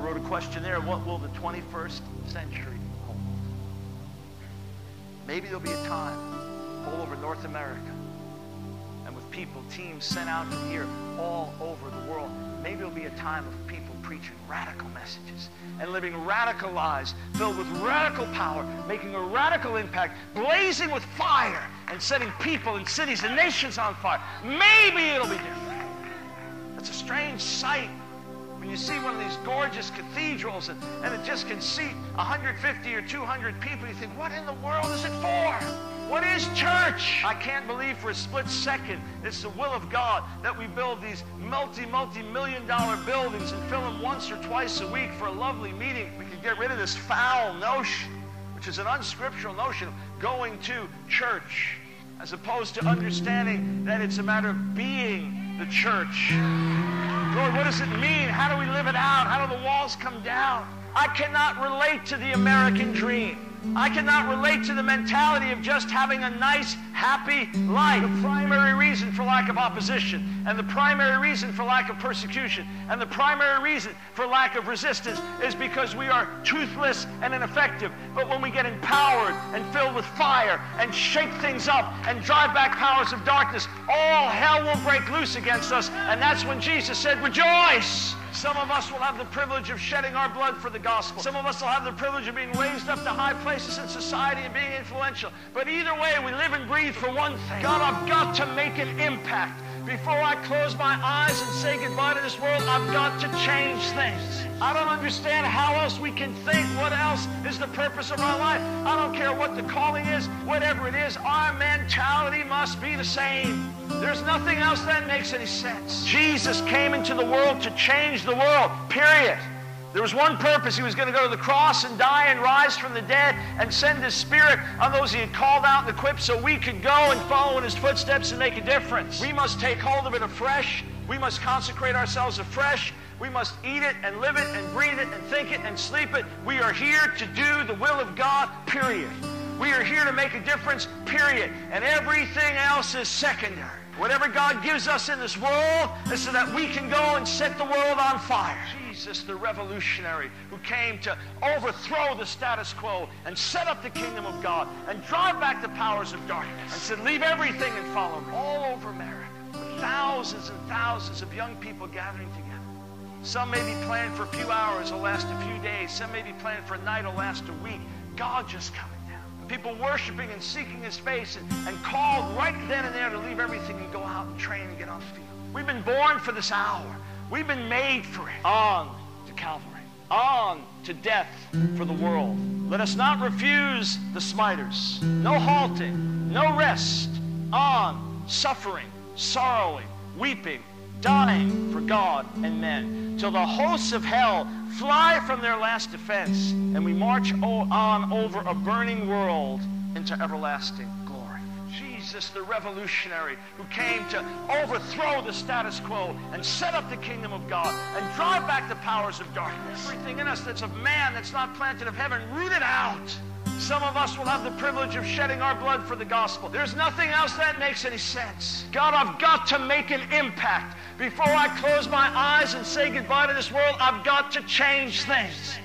wrote a questionnaire, what will the 21st century hold? Maybe there'll be a time all over North America, and with people, teams sent out from here all over the world, maybe there'll be a time of people preaching radical messages and living radical lives filled with radical power, making a radical impact, blazing with fire and setting people and cities and nations on fire. Maybe it'll be different. It's a strange sight when you see one of these gorgeous cathedrals and it just can seat 150 or 200 people. You think, what in the world is it for? What is church? I can't believe for a split second it's the will of God that we build these multi-million-dollar buildings and fill them once or twice a week for a lovely meeting. We can get rid of this foul notion, which is an unscriptural notion of going to church, as opposed to understanding that it's a matter of being the church. Lord, what does it mean? How do we live it out? How do the walls come down? I cannot relate to the American dream. I cannot relate to the mentality of just having a nice, happy life. The primary reason for lack of opposition, and the primary reason for lack of persecution, and the primary reason for lack of resistance is because we are toothless and ineffective. But when we get empowered and filled with fire and shake things up and drive back powers of darkness, all hell will break loose against us. And that's when Jesus said, rejoice! Some of us will have the privilege of shedding our blood for the gospel. Some of us will have the privilege of being raised up to high places in society and being influential. But either way, we live and breathe for one thing. God, I've got to make an impact. Before I close my eyes and say goodbye to this world, I've got to change things. I don't understand how else we can think. What else is the purpose of our life? I don't care what the calling is, whatever it is, our mentality must be the same. There's nothing else that makes any sense. Jesus came into the world to change the world, period. There was one purpose. He was going to go to the cross and die and rise from the dead and send His Spirit on those He had called out and equipped so we could go and follow in His footsteps and make a difference. We must take hold of it afresh. We must consecrate ourselves afresh. We must eat it and live it and breathe it and think it and sleep it. We are here to do the will of God, period. We are here to make a difference, period. And everything else is secondary. Whatever God gives us in this world is so that we can go and set the world on fire. Jesus, the revolutionary who came to overthrow the status quo and set up the kingdom of God and drive back the powers of darkness, and said, leave everything and follow me. All over America, with thousands and thousands of young people gathering together. Some may be planned for a few hours, will last a few days. Some may be planned for a night, will last a week. God just coming down. People worshiping and seeking His face and called right then and there to leave everything and go out and train and get on the field. We've been born for this hour. We've been made for it. On to Calvary. On to death for the world. Let us not refuse the smiters. No halting. No rest. On, suffering, sorrowing, weeping, dying for God and men, till the hosts of hell fly from their last defense, and we march on over a burning world into everlasting glory. Jesus, the revolutionary who came to overthrow the status quo and set up the kingdom of God and drive back the powers of darkness. Everything in us that's of man, that's not planted of heaven, root it out. Some of us will have the privilege of shedding our blood for the gospel. There's nothing else that makes any sense. God, I've got to make an impact. Before I close my eyes and say goodbye to this world, I've got to change things.